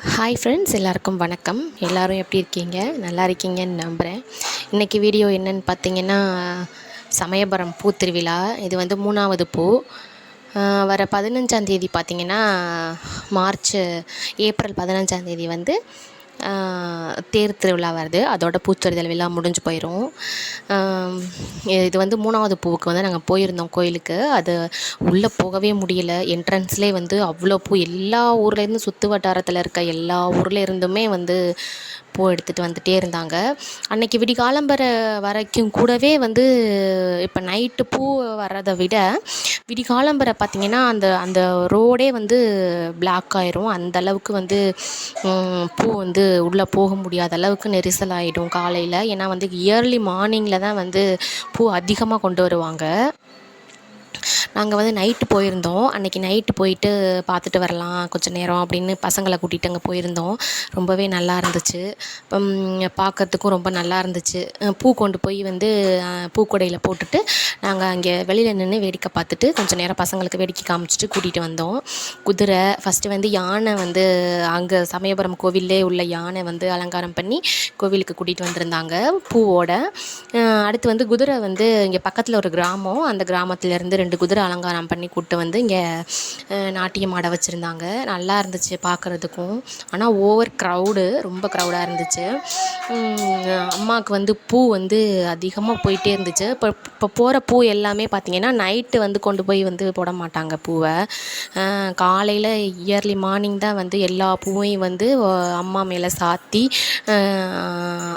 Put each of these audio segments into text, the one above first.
Hi friends, எல்லாருக்கும் வணக்கம். எல்லோரும் எப்படி இருக்கீங்க? நல்லா இருக்கீங்கன்னு நம்புகிறேன். இன்றைக்கி வீடியோ என்னென்னு பார்த்தீங்கன்னா, சமயபுரம் பூத்திருவிழா. இது வந்து 3வது பூ. வர 15ஆந்தேதி பார்த்திங்கன்னா, ஏப்ரல் 15ஆந்தேதி வந்து தேர் திருவிழா வருது. அதோட பூச்சொரிதல் விழா முடிஞ்சு போயிடும். இது வந்து 3வது பூவுக்கு வந்து நாங்கள் போயிருந்தோம் கோயிலுக்கு. அது உள்ளே போகவே முடியல. என்ட்ரன்ஸ்லேயே வந்து அவ்வளோ பூ, எல்லா ஊர்லேருந்து சுற்று வட்டாரத்தில் இருக்க எல்லா ஊரில் இருந்துமே வந்து பூ எடுத்துகிட்டு வந்துகிட்டே இருந்தாங்க. அன்றைக்கி விடிகாலம்பர வரைக்கும் கூடவே வந்து இப்போ நைட்டு பூ வர்றதை விட விடிகாலம்பர பார்த்திங்கன்னா அந்த அந்த ரோடே வந்து பிளாக் ஆயிரும். அந்தளவுக்கு வந்து பூ வந்து உள்ளே போக முடியாத அளவுக்கு நெரிசல் ஆகிடும் காலையில். ஏன்னா வந்து இயர்லி மார்னிங்கில் தான் வந்து பூ அதிகமாக கொண்டு வருவாங்க. நாங்கள் வந்து நைட்டு போயிருந்தோம். அன்றைக்கி நைட்டு போயிட்டு பார்த்துட்டு வரலாம் கொஞ்சம் நேரம் அப்படின்னு பசங்களை கூட்டிகிட்டு அங்கே போயிருந்தோம். ரொம்பவே நல்லா இருந்துச்சு. பார்க்கறதுக்கும் ரொம்ப நல்லா இருந்துச்சு. பூ கொண்டு போய் வந்து பூக்கொடையில் போட்டுட்டு நாங்கள் அங்கே வெளியில் நின்று வேடிக்கை பார்த்துட்டு கொஞ்சம் நேரம் பசங்களுக்கு வேடிக்கை காமிச்சிட்டு கூட்டிகிட்டு வந்தோம். குதிரை ஃபஸ்ட்டு வந்து யானை வந்து அங்கே சமயபுரம் கோவிலே உள்ள யானை வந்து அலங்காரம் பண்ணி கோவிலுக்கு கூட்டிகிட்டு வந்திருந்தாங்க பூவோட. அடுத்து வந்து குதிரை வந்து இங்கே பக்கத்தில் ஒரு கிராமம், அந்த கிராமத்துலேருந்து 2 குதிரை அலங்காரம் பண்ணி கூப்பிட்டு வந்து இங்கே நாட்டியம் ஆட வச்சுருந்தாங்க. நல்லா இருந்துச்சு பார்க்குறதுக்கும். ஆனால் ரொம்ப க்ரௌடாக இருந்துச்சு. அம்மாவுக்கு வந்து பூ வந்து அதிகமாக போயிட்டே இருந்துச்சு. இப்போ போகிற பூ எல்லாமே பார்த்திங்கன்னா நைட்டு வந்து கொண்டு போய் வந்து போட மாட்டாங்க பூவை. காலையில் இயர்லி மார்னிங் தான் வந்து எல்லா பூவையும் வந்து அம்மா மேலே சாத்தி,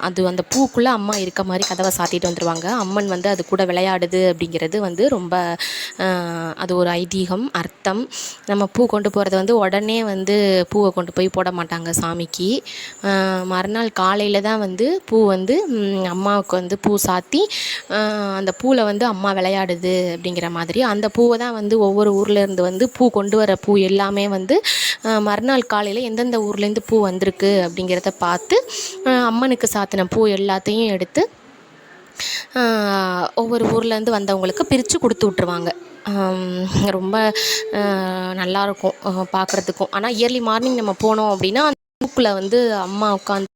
அது அந்த பூக்குள்ளே அம்மா இருக்க மாதிரி கதவை சாத்திட்டு வந்துடுவாங்க. அம்மன் வந்து அது கூட விளையாடுது அப்படிங்கிறது வந்து ரொம்ப அது ஒரு ஐதீகம், அர்த்தம். நம்ம பூ கொண்டு போகிறத வந்து உடனே வந்து பூவை கொண்டு போய் போட மாட்டாங்க சாமிக்கு. மறுநாள் காலையில் தான் வந்து பூ வந்து அம்மாவுக்கு வந்து பூ சாத்தி, அந்த பூவில் வந்து அம்மா விளையாடுது அப்படிங்கிற மாதிரி அந்த பூவை தான் வந்து ஒவ்வொரு ஊர்லேருந்து வந்து பூ கொண்டு வர பூ எல்லாமே வந்து மறுநாள் காலையில் எந்தெந்த ஊர்லேருந்து பூ வந்திருக்கு அப்படிங்கிறத பார்த்து அம்மனுக்கு சாத்தின பூ எல்லாத்தையும் எடுத்து ஒவ்வொரு ஊர்லேருந்து வந்தவங்களுக்கு பிரித்து கொடுத்து விட்ருவாங்க. ரொம்ப நல்லாயிருக்கும் பார்க்குறதுக்கும். ஆனால் இயர்லி மார்னிங் நம்ம போனோம் அப்படின்னா அந்த பூக்குள்ளே வந்து அம்மா உட்காந்து